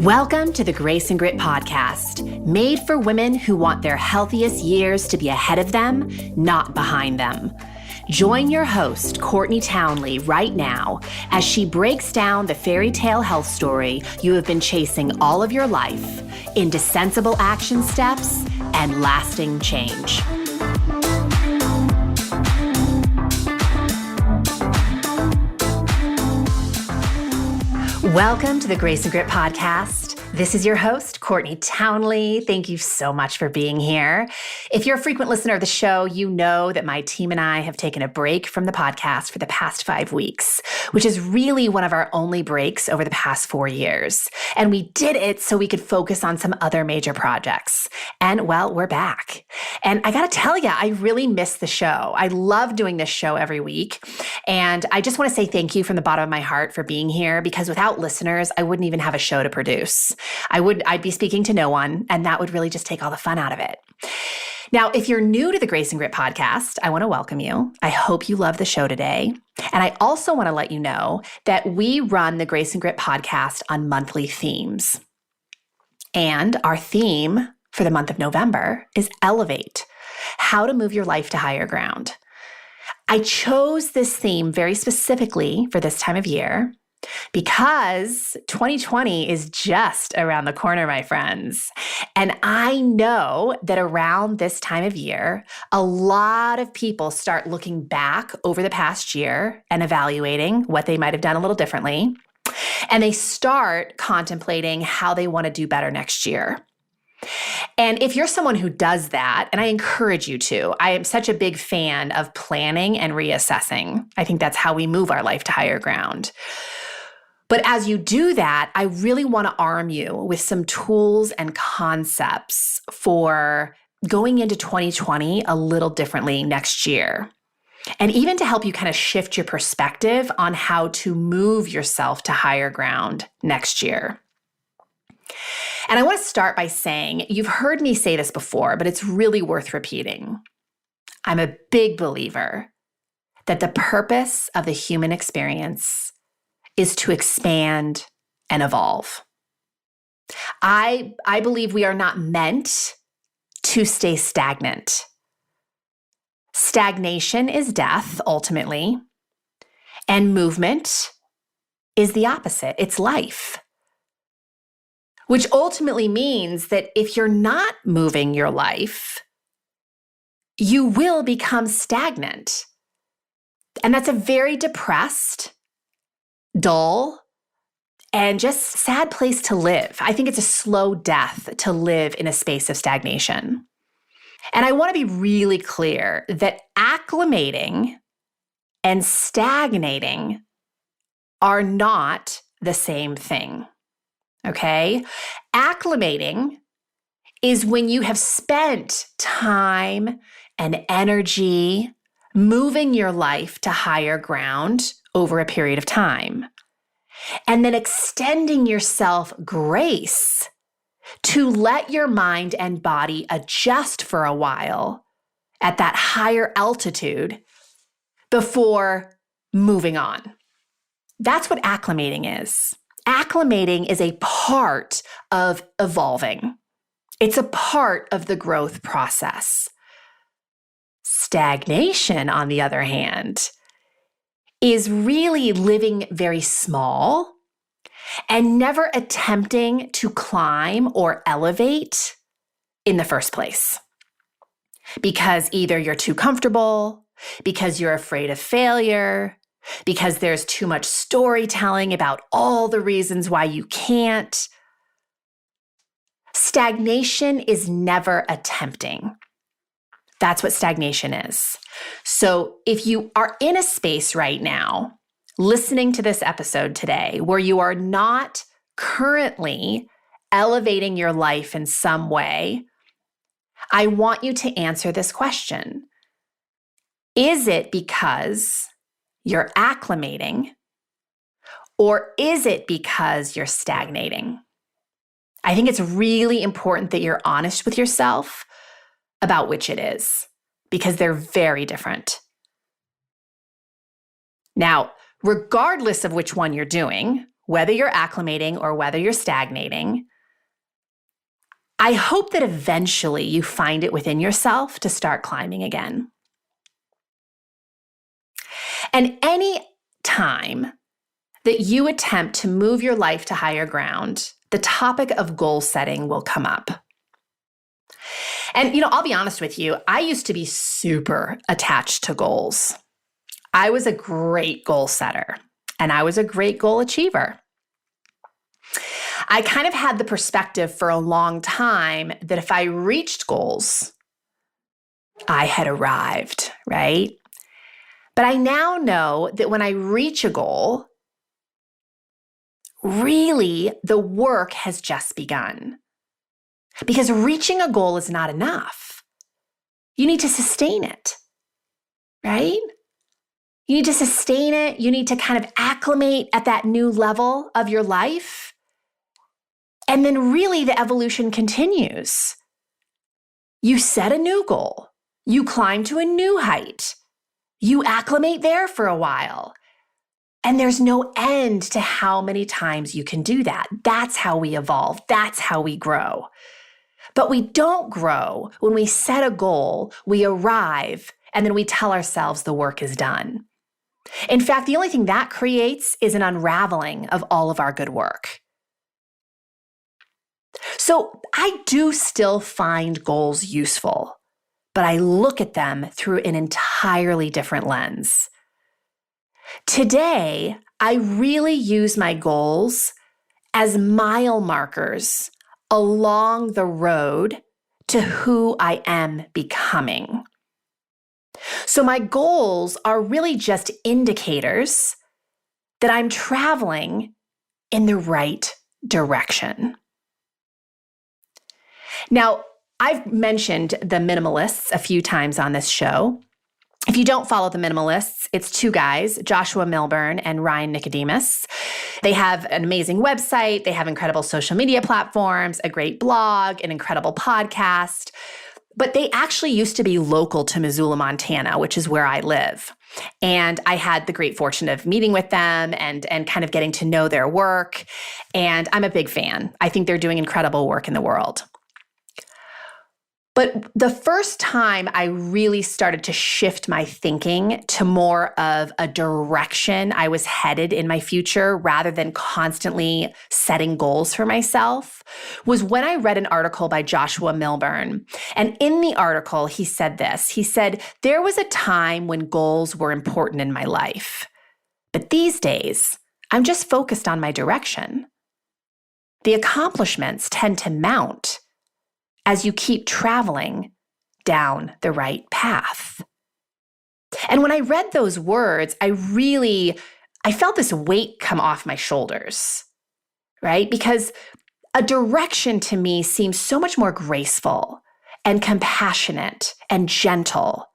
Welcome to the Grace and Grit podcast, made for women who want their healthiest years to be ahead of them, not behind them. Join your host, Courtney Townley, right now as she breaks down the fairy tale health story you have been chasing all of your life into sensible action steps and lasting change. Welcome to the Grace and Grit podcast. This is your host, Courtney Townley. Thank you so much for being here. If you're a frequent listener of the show, you know that my team and I have taken a break from the podcast for the past 5 weeks, which is really one of our only breaks over the past 4 years. And we did it so we could focus on some other major projects. And well, we're back. And I got to tell you, I really miss the show. I love doing this show every week. And I just want to say thank you from the bottom of my heart for being here, because without listeners, I wouldn't even have a show to produce. I'd be speaking to no one, and that would really just take all the fun out of it. Now, if you're new to the Grace and Grit podcast, I want to welcome you. I hope you love the show today. And I also want to let you know that we run the Grace and Grit podcast on monthly themes. And our theme for the month of November is Elevate, how to move your life to higher ground. I chose this theme very specifically for this time of year because 2020 is just around the corner, my friends. And I know that around this time of year, a lot of people start looking back over the past year and evaluating what they might have done a little differently. And they start contemplating how they want to do better next year. And if you're someone who does that, and I encourage you to, I am such a big fan of planning and reassessing. I think that's how we move our life to higher ground. But as you do that, I really want to arm you with some tools and concepts for going into 2020 a little differently next year. And even to help you kind of shift your perspective on how to move yourself to higher ground next year. And I want to start by saying, you've heard me say this before, but it's really worth repeating. I'm a big believer that the purpose of the human experience is to expand and evolve. I believe we are not meant to stay stagnant. Stagnation is death, ultimately, and movement is the opposite. It's life. Which ultimately means that if you're not moving your life, you will become stagnant. And that's a very depressed, dull, and just sad place to live. I think it's a slow death to live in a space of stagnation. And I want to be really clear that acclimating and stagnating are not the same thing. Okay? Acclimating is when you have spent time and energy moving your life to higher ground over a period of time, and then extending yourself grace to let your mind and body adjust for a while at that higher altitude before moving on. That's what acclimating is. Acclimating is a part of evolving. It's a part of the growth process. Stagnation, on the other hand, is really living very small and never attempting to climb or elevate in the first place. Because either you're too comfortable, because you're afraid of failure, because there's too much storytelling about all the reasons why you can't. Stagnation is never attempting. That's what stagnation is. So if you are in a space right now, listening to this episode today, where you are not currently elevating your life in some way, I want you to answer this question. Is it because you're acclimating, or is it because you're stagnating? I think it's really important that you're honest with yourself about which it is, because they're very different. Now, regardless of which one you're doing, whether you're acclimating or whether you're stagnating, I hope that eventually you find it within yourself to start climbing again. And any time that you attempt to move your life to higher ground, the topic of goal setting will come up. And, I'll be honest with you, I used to be super attached to goals. I was a great goal setter and I was a great goal achiever. I kind of had the perspective for a long time that if I reached goals, I had arrived, right? But I now know that when I reach a goal, really the work has just begun. Because reaching a goal is not enough. You need to sustain it, right? You need to sustain it. You need to kind of acclimate at that new level of your life. And then really the evolution continues. You set a new goal. You climb to a new height. You acclimate there for a while. And there's no end to how many times you can do that. That's how we evolve. That's how we grow. But we don't grow when we set a goal, we arrive, and then we tell ourselves the work is done. In fact, the only thing that creates is an unraveling of all of our good work. So I do still find goals useful, but I look at them through an entirely different lens. Today, I really use my goals as mile markers along the road to who I am becoming. So my goals are really just indicators that I'm traveling in the right direction. Now, I've mentioned the Minimalists a few times on this show. If you don't follow the Minimalists, it's two guys, Joshua Milburn and Ryan Nicodemus. They have an amazing website. They have incredible social media platforms, a great blog, an incredible podcast. But they actually used to be local to Missoula, Montana, which is where I live. And I had the great fortune of meeting with them and kind of getting to know their work. And I'm a big fan. I think they're doing incredible work in the world. But the first time I really started to shift my thinking to more of a direction I was headed in my future rather than constantly setting goals for myself was when I read an article by Joshua Milburn. And in the article, he said this. He said, "There was a time when goals were important in my life. But these days, I'm just focused on my direction. The accomplishments tend to mount as you keep traveling down the right path." And when I read those words, I felt this weight come off my shoulders, right? Because a direction to me seems so much more graceful and compassionate and gentle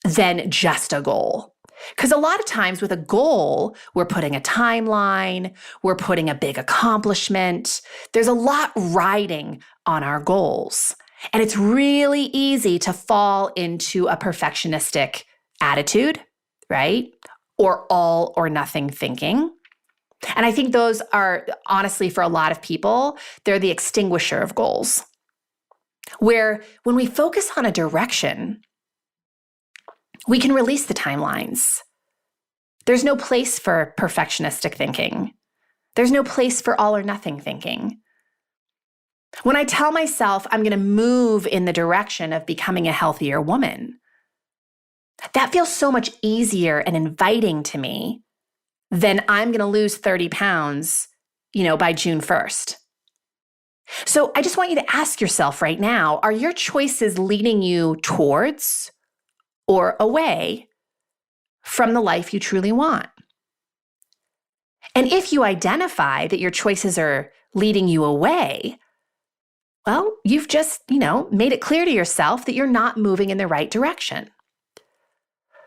than just a goal. Because a lot of times with a goal, we're putting a timeline, we're putting a big accomplishment. There's a lot riding on our goals. And it's really easy to fall into a perfectionistic attitude, right? Or all or nothing thinking. And I think those are, honestly, for a lot of people, they're the extinguisher of goals. Where when we focus on a direction, we can release the timelines. There's no place for perfectionistic thinking. There's no place for all or nothing thinking. When I tell myself I'm going to move in the direction of becoming a healthier woman, that feels so much easier and inviting to me than I'm going to lose 30 pounds, by June 1st. So I just want you to ask yourself right now, are your choices leading you towards or away from the life you truly want? And if you identify that your choices are leading you away, well, you've just, made it clear to yourself that you're not moving in the right direction.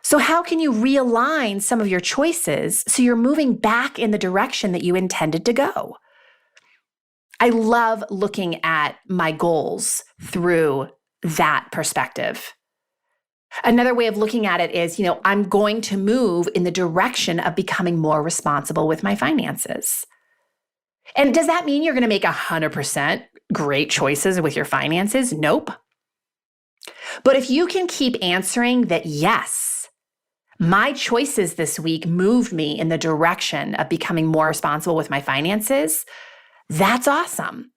So how can you realign some of your choices so you're moving back in the direction that you intended to go? I love looking at my goals through that perspective. Another way of looking at it is, I'm going to move in the direction of becoming more responsible with my finances. And does that mean you're going to make 100% great choices with your finances? Nope. But if you can keep answering that, yes, my choices this week moved me in the direction of becoming more responsible with my finances, that's awesome.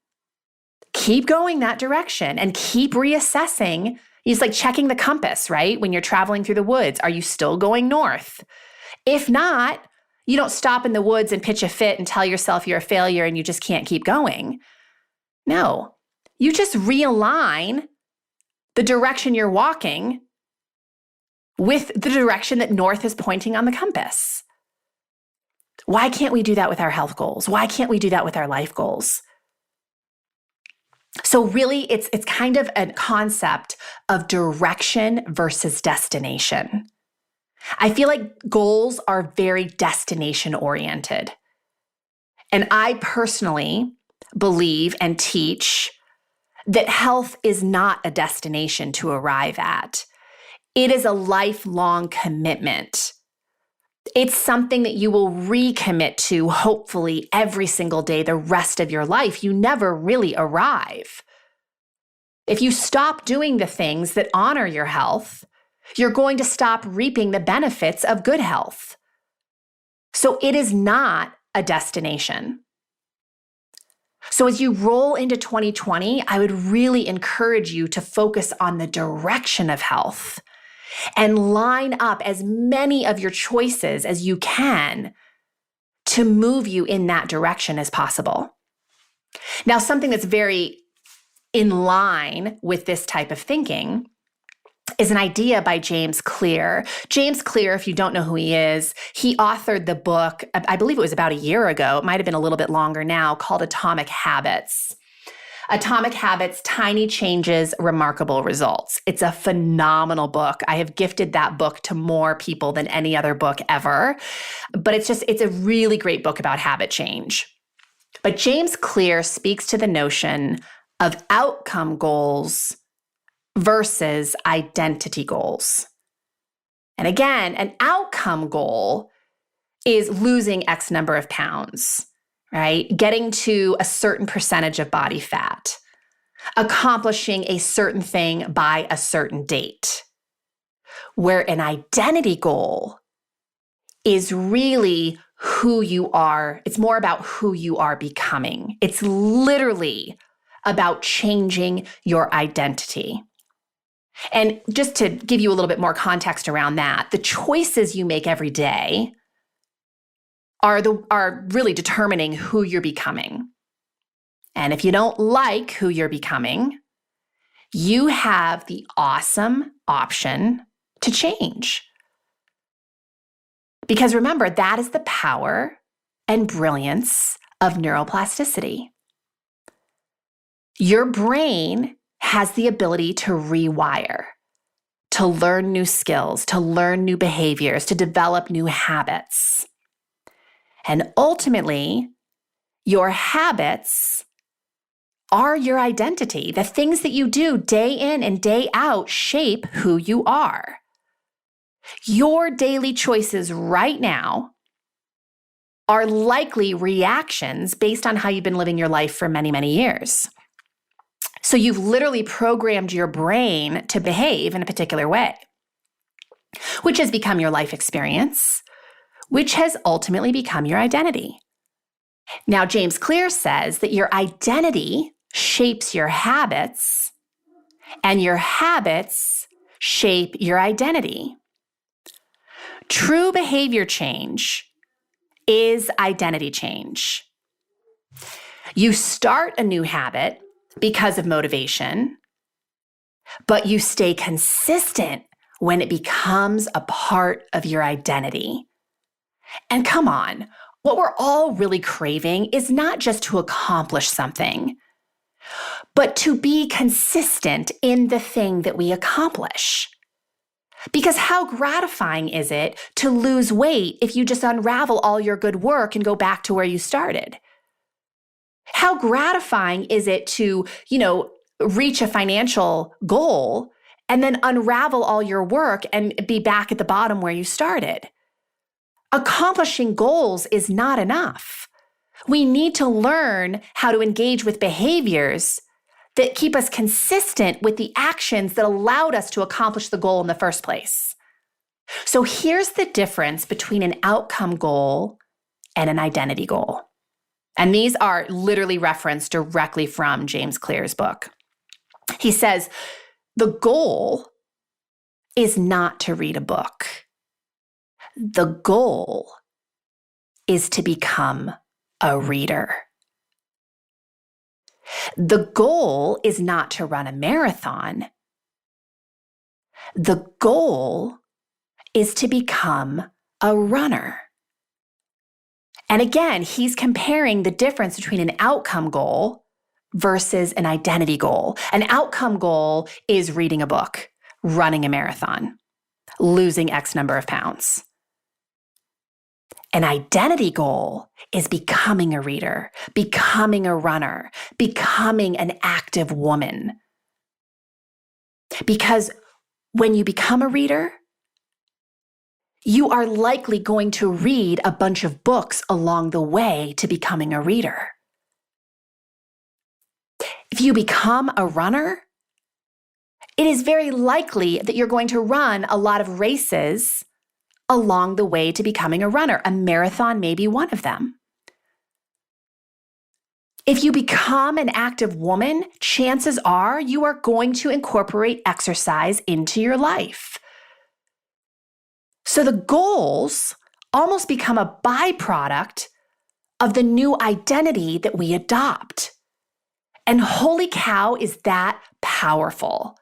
Keep going that direction and keep reassessing. It's like checking the compass, right? When you're traveling through the woods, are you still going north? If not, you don't stop in the woods and pitch a fit and tell yourself you're a failure and you just can't keep going. No, you just realign the direction you're walking with the direction that north is pointing on the compass. Why can't we do that with our health goals? Why can't we do that with our life goals? So really, it's kind of a concept of direction versus destination. I feel like goals are very destination oriented. And I personally believe and teach that health is not a destination to arrive at. It is a lifelong commitment. It's something that you will recommit to, hopefully, every single day, the rest of your life. You never really arrive. If you stop doing the things that honor your health, you're going to stop reaping the benefits of good health. So it is not a destination. So as you roll into 2020, I would really encourage you to focus on the direction of health and line up as many of your choices as you can to move you in that direction as possible. Now, something that's very in line with this type of thinking is an idea by James Clear. James Clear, if you don't know who he is, he authored the book, I believe it was about a year ago, it might have been a little bit longer now, called Atomic Habits. Atomic Habits, Tiny Changes, Remarkable Results. It's a phenomenal book. I have gifted that book to more people than any other book ever. But it's a really great book about habit change. But James Clear speaks to the notion of outcome goals versus identity goals. And again, an outcome goal is losing X number of pounds, right? Getting to a certain percentage of body fat, accomplishing a certain thing by a certain date. Where an identity goal is really who you are. It's more about who you are becoming. It's literally about changing your identity. And just to give you a little bit more context around that, the choices you make every day are really determining who you're becoming. And if you don't like who you're becoming, you have the awesome option to change. Because remember, that is the power and brilliance of neuroplasticity. Your brain has the ability to rewire, to learn new skills, to learn new behaviors, to develop new habits. And ultimately, your habits are your identity. The things that you do day in and day out shape who you are. Your daily choices right now are likely reactions based on how you've been living your life for many, many years. So you've literally programmed your brain to behave in a particular way, which has become your life experience, which has ultimately become your identity. Now, James Clear says that your identity shapes your habits, and your habits shape your identity. True behavior change is identity change. You start a new habit because of motivation, but you stay consistent when it becomes a part of your identity. And come on, what we're all really craving is not just to accomplish something, but to be consistent in the thing that we accomplish. Because how gratifying is it to lose weight if you just unravel all your good work and go back to where you started? How gratifying is it to, reach a financial goal and then unravel all your work and be back at the bottom where you started. Accomplishing goals is not enough. We need to learn how to engage with behaviors that keep us consistent with the actions that allowed us to accomplish the goal in the first place. So here's the difference between an outcome goal and an identity goal. And these are literally referenced directly from James Clear's book. He says, the goal is not to read a book. The goal is to become a reader. The goal is not to run a marathon. The goal is to become a runner. And again, he's comparing the difference between an outcome goal versus an identity goal. An outcome goal is reading a book, running a marathon, losing X number of pounds. An identity goal is becoming a reader, becoming a runner, becoming an active woman. Because when you become a reader, you are likely going to read a bunch of books along the way to becoming a reader. If you become a runner, it is very likely that you're going to run a lot of races along the way to becoming a runner. A marathon may be one of them. If you become an active woman, chances are you are going to incorporate exercise into your life. So the goals almost become a byproduct of the new identity that we adopt. And holy cow, is that powerful.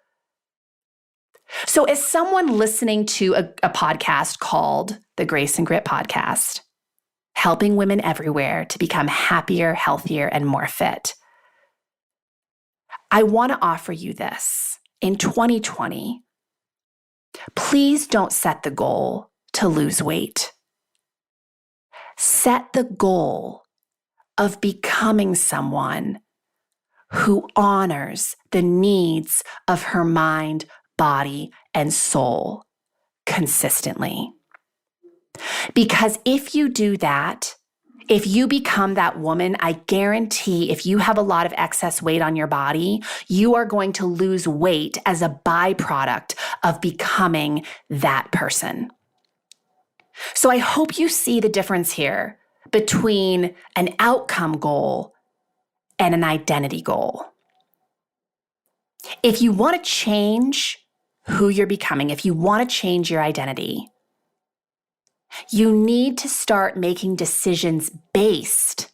So as someone listening to a podcast called the Grace and Grit Podcast, helping women everywhere to become happier, healthier, and more fit, I want to offer you this. In 2020, please don't set the goal to lose weight. Set the goal of becoming someone who honors the needs of her mind, body, and soul consistently. Because if you do that, if you become that woman, I guarantee if you have a lot of excess weight on your body, you are going to lose weight as a byproduct of becoming that person. So I hope you see the difference here between an outcome goal and an identity goal. If you want to change who you're becoming, if you want to change your identity, you need to start making decisions based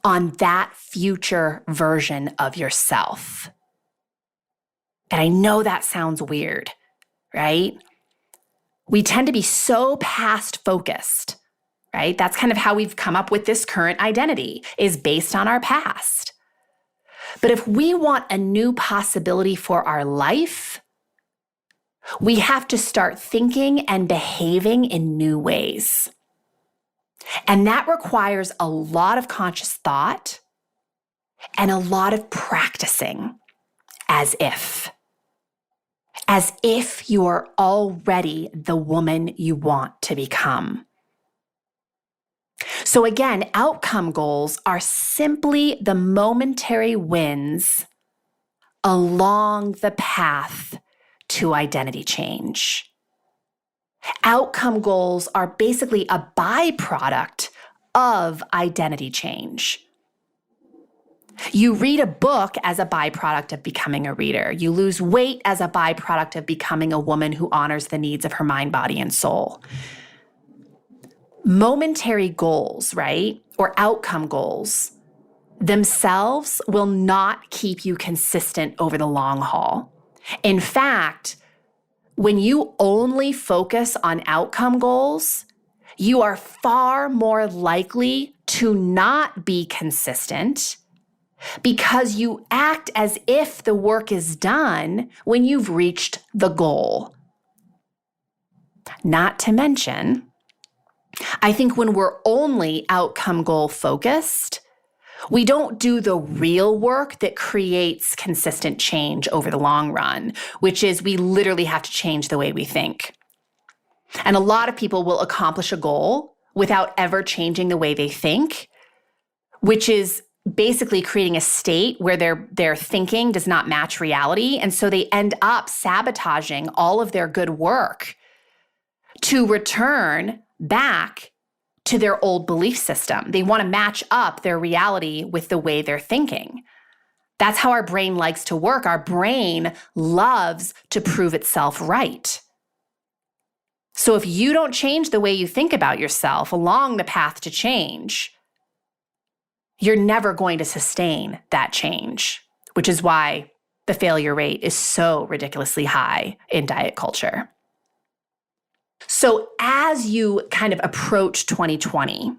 on that future version of yourself. And I know that sounds weird, right? We tend to be so past focused, right? That's kind of how we've come up with this current identity, is based on our past. But if we want a new possibility for our life, we have to start thinking and behaving in new ways. And that requires a lot of conscious thought and a lot of practicing as if you are already the woman you want to become. So again, outcome goals are simply the momentary wins along the path to identity change. Outcome goals are basically a byproduct of identity change. You read a book as a byproduct of becoming a reader. You lose weight as a byproduct of becoming a woman who honors the needs of her mind, body, and soul. Momentary goals, right, or outcome goals themselves will not keep you consistent over the long haul. In fact, when you only focus on outcome goals, you are far more likely to not be consistent because you act as if the work is done when you've reached the goal. Not to mention, I think when we're only outcome goal focused, We don't do the real work that creates consistent change over the long run, which is we literally have to change the way we think. And a lot of people will accomplish a goal without ever changing the way they think, which is basically creating a state where their thinking does not match reality. And so they end up sabotaging all of their good work to return back to their old belief system. They want to match up their reality with the way they're thinking. That's how our brain likes to work. Our brain loves to prove itself right. So if you don't change the way you think about yourself along the path to change, you're never going to sustain that change, which is why the failure rate is so ridiculously high in diet culture. So as you kind of approach 2020,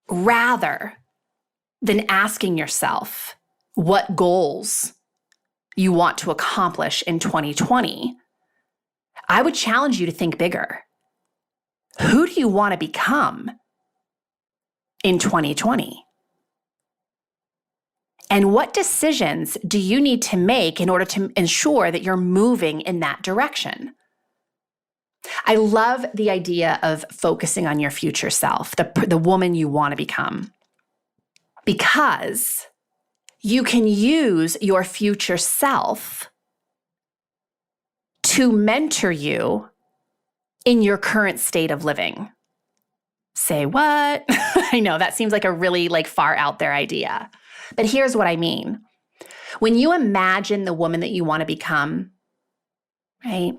rather than asking yourself what goals you want to accomplish in 2020, I would challenge you to think bigger. Who do you want to become in 2020? And what decisions do you need to make in order to ensure that you're moving in that direction? I love the idea of focusing on your future self, the woman you want to become, because you can use your future self to mentor you in your current state of living. Say what? I know that seems like a really far out there idea. But here's what I mean. When you imagine the woman that you want to become, right?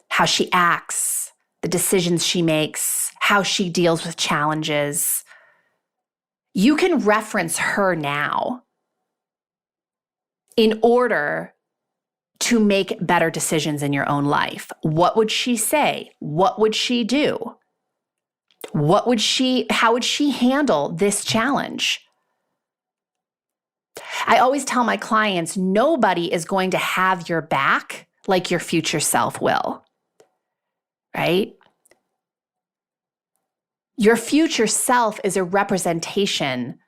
How she acts, the decisions she makes, how she deals with challenges, you can reference her now in order to make better decisions in your own life. What would she say? What would she do? How would she handle this challenge? I always tell my clients, nobody is going to have your back like your future self will, right? Your future self is a representation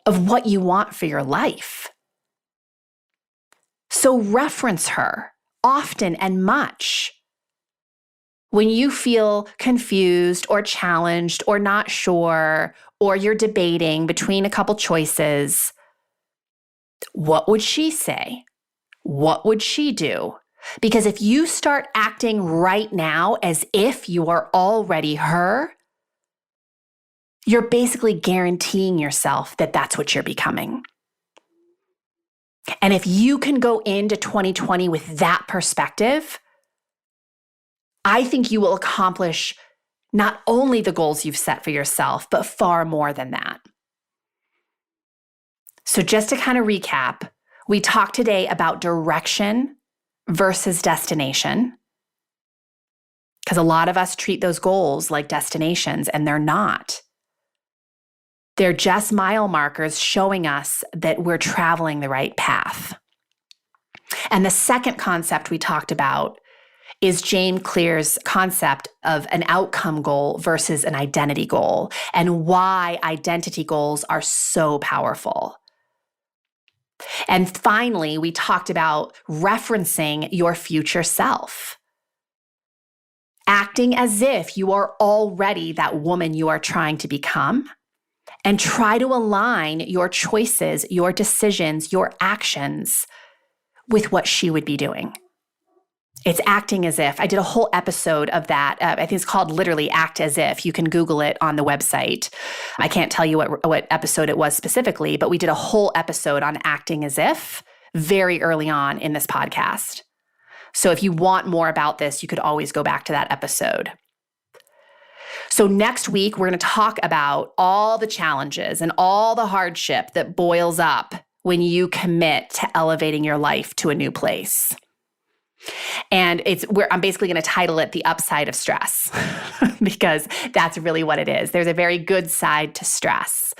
of what you want for your life. So reference her often and much. When you feel confused or challenged or not sure, or you're debating between a couple choices, what would she say? What would she do? Because if you start acting right now as if you are already her, you're basically guaranteeing yourself that that's what you're becoming. And if you can go into 2020 with that perspective, I think you will accomplish not only the goals you've set for yourself, but far more than that. So just to kind of recap, we talked today about direction versus destination, because a lot of us treat those goals like destinations, and they're not. They're just mile markers showing us that we're traveling the right path. And the second concept we talked about is James Clear's concept of an outcome goal versus an identity goal, and why identity goals are so powerful. And finally, we talked about referencing your future self, acting as if you are already that woman you are trying to become, and try to align your choices, your decisions, your actions with what she would be doing. It's acting as if. I did a whole episode of that. I think it's called literally Act As If. You can Google it on the website. I can't tell you what episode it was specifically, but we did a whole episode on acting as if very early on in this podcast. So if you want more about this, you could always go back to that episode. So next week, we're going to talk about all the challenges and all the hardship that boils up when you commit to elevating your life to a new place. And I'm basically going to title it The Upside of Stress because that's really what it is. There's a very good side to stress.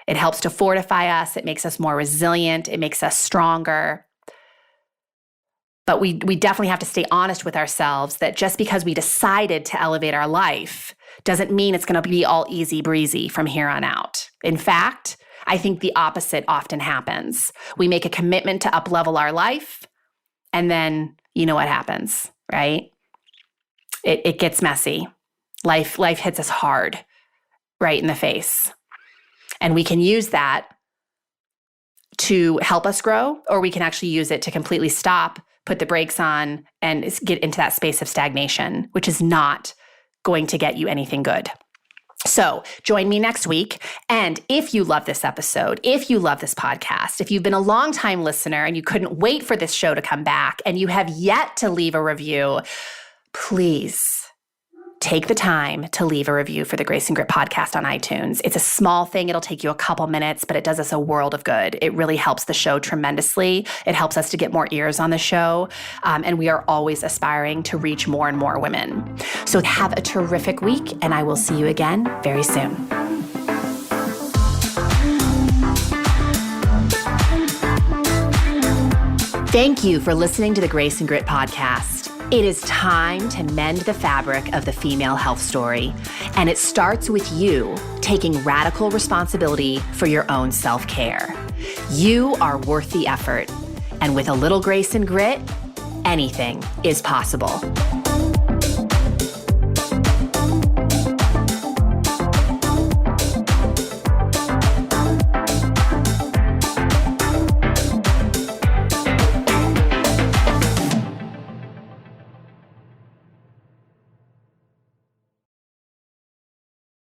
It helps to fortify us. It makes us more resilient. It makes us stronger. But we definitely have to stay honest with ourselves that just because we decided to elevate our life doesn't mean it's going to be all easy breezy from here on out. In fact, I think the opposite often happens. We make a commitment to up-level our life, and then you know what happens, right? It gets messy. Life hits us hard right in the face. And we can use that to help us grow, or we can actually use it to completely stop, put the brakes on, and get into that space of stagnation, which is not going to get you anything good. So join me next week. And if you love this episode, if you love this podcast, if you've been a longtime listener and you couldn't wait for this show to come back and you have yet to leave a review, please take the time to leave a review for the Grace and Grit podcast on iTunes. It's a small thing. It'll take you a couple minutes, but it does us a world of good. It really helps the show tremendously. It helps us to get more ears on the show. And we are always aspiring to reach more and more women. So have a terrific week, and I will see you again very soon. Thank you for listening to the Grace and Grit podcast. It is time to mend the fabric of the female health story, and it starts with you taking radical responsibility for your own self-care. You are worth the effort, and with a little grace and grit, anything is possible.